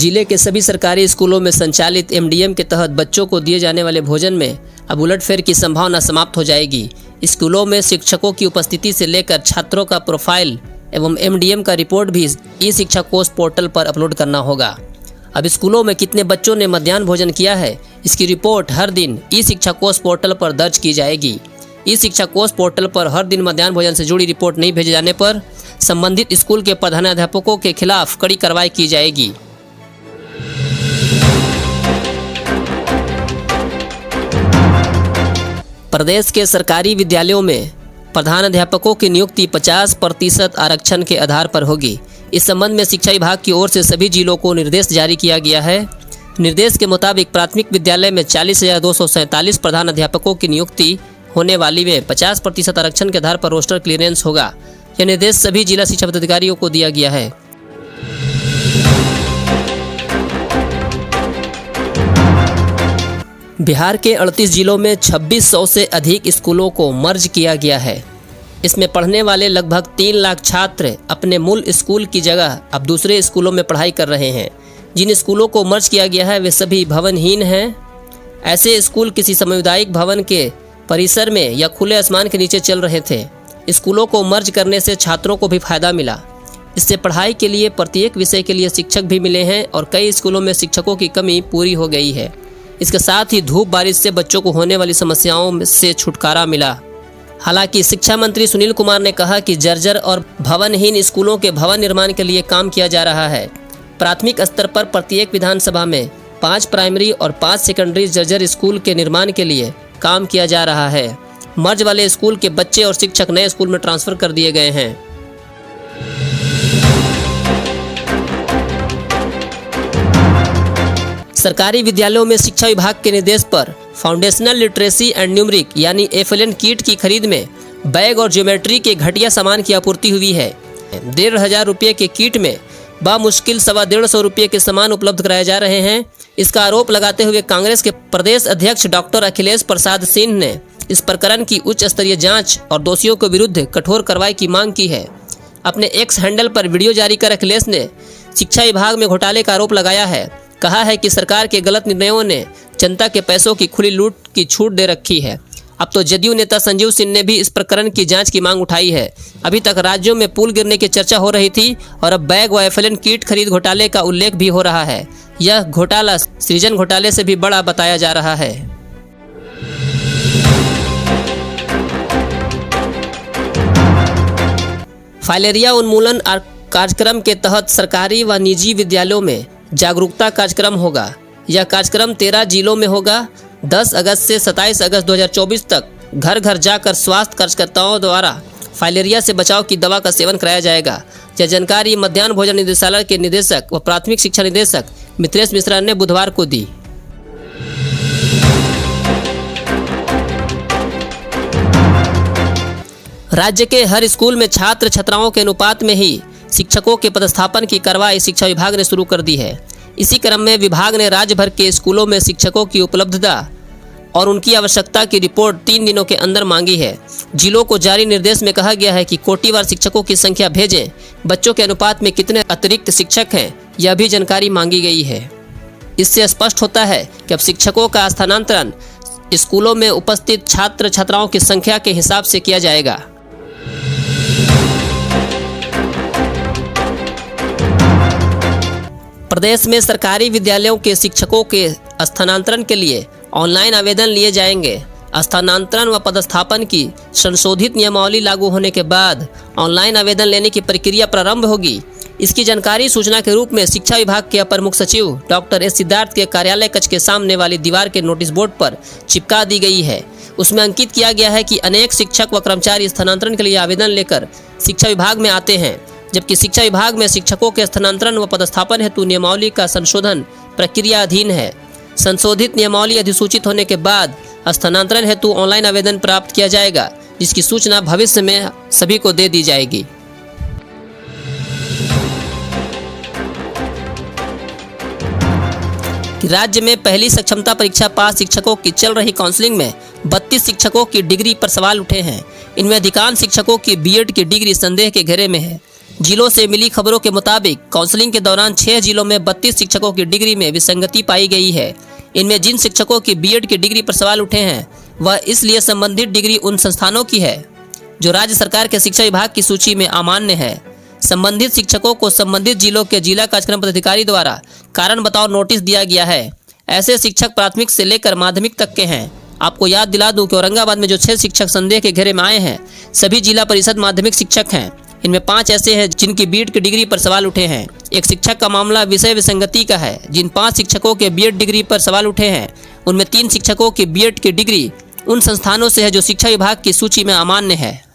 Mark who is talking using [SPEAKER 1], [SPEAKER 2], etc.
[SPEAKER 1] जिले के सभी सरकारी स्कूलों में संचालित एमडीएम के तहत बच्चों को दिए जाने वाले भोजन में अब उलटफेर की संभावना समाप्त हो जाएगी। स्कूलों में शिक्षकों की उपस्थिति से लेकर छात्रों का प्रोफाइल एवं एमडीएम का रिपोर्ट भी ई शिक्षा कोष पोर्टल पर अपलोड करना होगा। अब स्कूलों में कितने बच्चों ने मध्याह्न भोजन किया है, इसकी रिपोर्ट हर दिन ई शिक्षा कोष पोर्टल पर दर्ज की जाएगी। ई शिक्षा कोष पोर्टल पर हर दिन मध्याह्न भोजन से जुड़ी रिपोर्ट नहीं भेजे जाने पर संबंधित स्कूल के प्रधानाध्यापकों के खिलाफ कड़ी कार्रवाई की जाएगी। प्रदेश के सरकारी विद्यालयों में प्रधानाध्यापकों की नियुक्ति 50% आरक्षण के आधार पर होगी। इस संबंध में शिक्षा विभाग की ओर से सभी जिलों को निर्देश जारी किया गया है। निर्देश के मुताबिक प्राथमिक विद्यालय में 40,247 प्रधानाध्यापकों की नियुक्ति होने वाली में 50% आरक्षण के आधार पर रोस्टर क्लियरेंस होगा। यह निर्देश सभी जिला शिक्षा पदाधिकारियों को दिया गया है। बिहार के 38 जिलों में 2600 से अधिक स्कूलों को मर्ज किया गया है। इसमें पढ़ने वाले लगभग 3 लाख छात्र अपने मूल स्कूल की जगह अब दूसरे स्कूलों में पढ़ाई कर रहे हैं। जिन स्कूलों को मर्ज किया गया है वे सभी भवनहीन हैं। ऐसे स्कूल किसी सामुदायिक भवन के परिसर में या खुले आसमान के नीचे चल रहे थे। स्कूलों को मर्ज करने से छात्रों को भी फायदा मिला। इससे पढ़ाई के लिए प्रत्येक विषय के लिए शिक्षक भी मिले हैं और कई स्कूलों में शिक्षकों की कमी पूरी हो गई है। इसके साथ ही धूप बारिश से बच्चों को होने वाली समस्याओं से छुटकारा मिला। हालांकि शिक्षा मंत्री सुनील कुमार ने कहा कि जर्जर और भवनहीन स्कूलों के भवन निर्माण के लिए काम किया जा रहा है। प्राथमिक स्तर पर प्रत्येक विधानसभा में 5 प्राइमरी और 5 सेकेंडरी जर्जर स्कूल के निर्माण के लिए काम किया जा रहा है। मर्ज वाले स्कूल के बच्चे और शिक्षक नए स्कूल में ट्रांसफर कर दिए गए हैं। सरकारी विद्यालयों में शिक्षा विभाग के निर्देश पर फाउंडेशनल लिटरेसी एंड न्यूमरिक यानी FLN किट की खरीद में बैग और ज्योमेट्री के घटिया सामान की आपूर्ति हुई है। 1,500 रुपये के किट में बामुश्किल 150 रुपये के सामान उपलब्ध कराए जा रहे हैं। इसका आरोप लगाते हुए कांग्रेस के प्रदेश अध्यक्ष डॉक्टर अखिलेश प्रसाद सिंह ने इस प्रकरण की उच्च स्तरीय जांच और दोषियों के विरुद्ध कठोर कार्रवाई की मांग की है। अपने एक्स हैंडल पर वीडियो जारी कर अखिलेश ने शिक्षा विभाग में घोटाले का आरोप लगाया है। कहा है कि सरकार के गलत निर्णयों ने जनता के पैसों की खुली लूट की छूट दे रखी है। अब तो जदयू नेता संजीव सिंह ने भी इस प्रकरण की जांच की मांग उठाई है। अभी तक राज्यों में पुल गिरने की चर्चा हो रही थी और अब बैग व FLN किट खरीद घोटाले का उल्लेख भी हो रहा है। यह घोटाला सृजन घोटाले से भी बड़ा बताया जा रहा है। फाइलेरिया उन्मूलन कार्यक्रम के तहत सरकारी व निजी विद्यालयों में जागरूकता कार्यक्रम होगा। यह कार्यक्रम 13 जिलों में होगा। 10 अगस्त से 27 अगस्त 2024 तक घर घर जाकर स्वास्थ्य कार्यकर्ताओं द्वारा फाइलेरिया से बचाव की दवा का सेवन कराया जाएगा। यह जानकारी मध्याह्न भोजन निदेशालय के निदेशक व प्राथमिक शिक्षा निदेशक मित्रेश मिश्रा ने बुधवार को दी। राज्य के हर स्कूल में छात्र छात्राओं के अनुपात में ही शिक्षकों के पदस्थापन की कार्रवाई शिक्षा विभाग ने शुरू कर दी है। इसी क्रम में विभाग ने राज्य भर के स्कूलों में शिक्षकों की उपलब्धता और उनकी आवश्यकता की रिपोर्ट 3 दिनों के अंदर मांगी है। जिलों को जारी निर्देश में कहा गया है कि कोटिवार शिक्षकों की संख्या भेजें। बच्चों के अनुपात में कितने अतिरिक्त शिक्षक हैं, यह भी जानकारी मांगी गई है। इससे स्पष्ट होता है कि अब शिक्षकों का स्थानांतरण स्कूलों में उपस्थित छात्र छात्राओं की संख्या के हिसाब से किया जाएगा। प्रदेश में सरकारी विद्यालयों के शिक्षकों के स्थानांतरण के लिए ऑनलाइन आवेदन लिए जाएंगे। स्थानांतरण व पदस्थापन की संशोधित नियमावली लागू होने के बाद ऑनलाइन आवेदन लेने की प्रक्रिया प्रारंभ होगी। इसकी जानकारी सूचना के रूप में शिक्षा विभाग के अपर मुख्य सचिव डॉक्टर एस सिद्धार्थ के कार्यालय कक्ष के सामने वाली दीवार के नोटिस बोर्ड पर चिपका दी गई है। उसमें अंकित किया गया है कि अनेक शिक्षक व कर्मचारी स्थानांतरण के लिए आवेदन लेकर शिक्षा विभाग में आते हैं, जबकि शिक्षा विभाग में शिक्षकों के स्थानांतरण व पदस्थापन हेतु नियमावली का संशोधन प्रक्रिया अधीन है। संशोधित नियमावली अधिसूचित होने के बाद स्थानांतरण हेतु ऑनलाइन आवेदन प्राप्त किया जाएगा, जिसकी सूचना भविष्य में सभी को दे दी जाएगी। राज्य में पहली सक्षमता परीक्षा पास शिक्षकों की चल रही काउंसलिंग में 32 शिक्षकों की डिग्री पर सवाल उठे हैं। इनमें अधिकांश शिक्षकों की बीएड की डिग्री संदेह के घेरे में है। जिलों से मिली खबरों के मुताबिक काउंसलिंग के दौरान 6 जिलों में 32 शिक्षकों की डिग्री में विसंगति पाई गई है। इनमें जिन शिक्षकों की बीएड की डिग्री पर सवाल उठे हैं वह इसलिए संबंधित डिग्री उन संस्थानों की है जो राज्य सरकार के शिक्षा विभाग की सूची में अमान्य है। संबंधित शिक्षकों को संबंधित जिलों के जिला कार्यक्रम पदाधिकारी द्वारा कारण बताओ नोटिस दिया गया है। ऐसे शिक्षक प्राथमिक से लेकर माध्यमिक तक के हैं। आपको याद दिला दूं कि औरंगाबाद में जो 6 शिक्षक संदेह के घेरे में आए हैं सभी जिला परिषद माध्यमिक शिक्षक हैं। इनमें 5 ऐसे हैं जिनकी बीएड की डिग्री पर सवाल उठे हैं। एक शिक्षक का मामला विषय विसंगति का है। जिन 5 शिक्षकों के बीएड डिग्री पर सवाल उठे हैं उनमें 3 शिक्षकों की बीएड की डिग्री उन संस्थानों से है जो शिक्षा विभाग की सूची में अमान्य है।